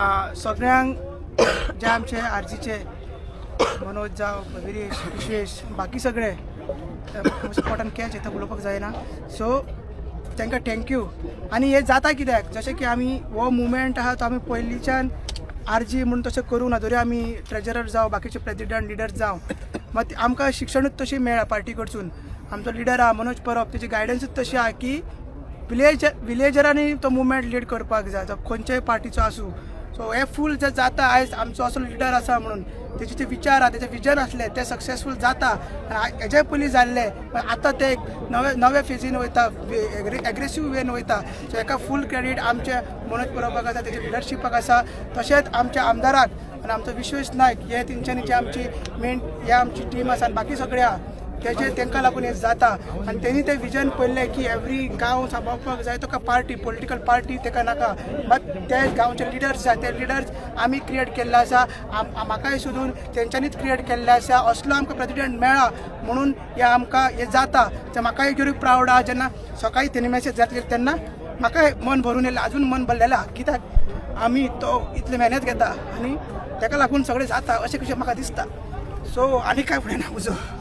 सगळ्यांक जे आमचे आरजीचे मनोज जावं विरेश विश्वेश बाकी सगळे पोटान कॅच येता उलोवपाक जायना सो तांकां थँक्यू. आनी हे जाता कित्याक जशें की आमी हो मुवमेंट आहा तो आमी पयलींच्यान आरजी म्हणून तशें करूं ना जरी आमी ट्रेजरर जावं बाकीचे प्रेजिडंट लिडर जावं मात आमकां शिक्षणूच तशी मेळ्ळा पार्टी कडसून. आमचो लिडर आहा मनोज परब तेजी गायडन्सूच तशी आहा की विलेजरांनी तो मुवमेंट लीड करपाक जाय तो खंयच्याय पार्टीचो आसूं. सो हे फूल जे जाता आयज आमचो असो लिडर आसा म्हणून तेचे जे विचार आहा तेजे विजन आसले ते सक्सेसफूल जाता. हेजे पयलीं जाल्ले पण आतां ते नवे फेजीन वयता एग्रेसीव वेन वयता. सो हेका फूल क्रेडीट आमचे मनोज परबाक आसा तेजे लिडरशिपाक आसा तशेंच आमच्या आमदाराक आनी आमचो विश्वेश नायक हे तेंच्यांनी जी आमची मेन हे आमची टीम आसा आनी बाकी सगळे आहा तेजे तांकां लागून हे जाता. आनी तेणी ते विजन पळयलें की एवरी गांव सांबाळपाक जाय तुका पार्टी पॉलिटिकल पार्टी ताका नाका मात ते गांवचे लिडर्स आसा ते लिडर्स आमी क्रिएट केल्ले आसा. म्हाकाय सोदून तेंच्यांनीच क्रिएट केल्ले आसा. असलो आमकां प्रेजिडेंट मेळ्ळा म्हणून हे आमकां हे जाता. ते म्हाकाय घेवन प्रावड आहा जेन्ना सकाळी तेणी मॅसेज जातली तेन्ना म्हाकाय मन भरून येयलें अजून मन भरलेलें कित्याक आमी तो इतले मेहनत घेता आनी ताका लागून सगळें जाता अशें कशें म्हाका दिसता. सो आनी कांय फुडें ना उजो.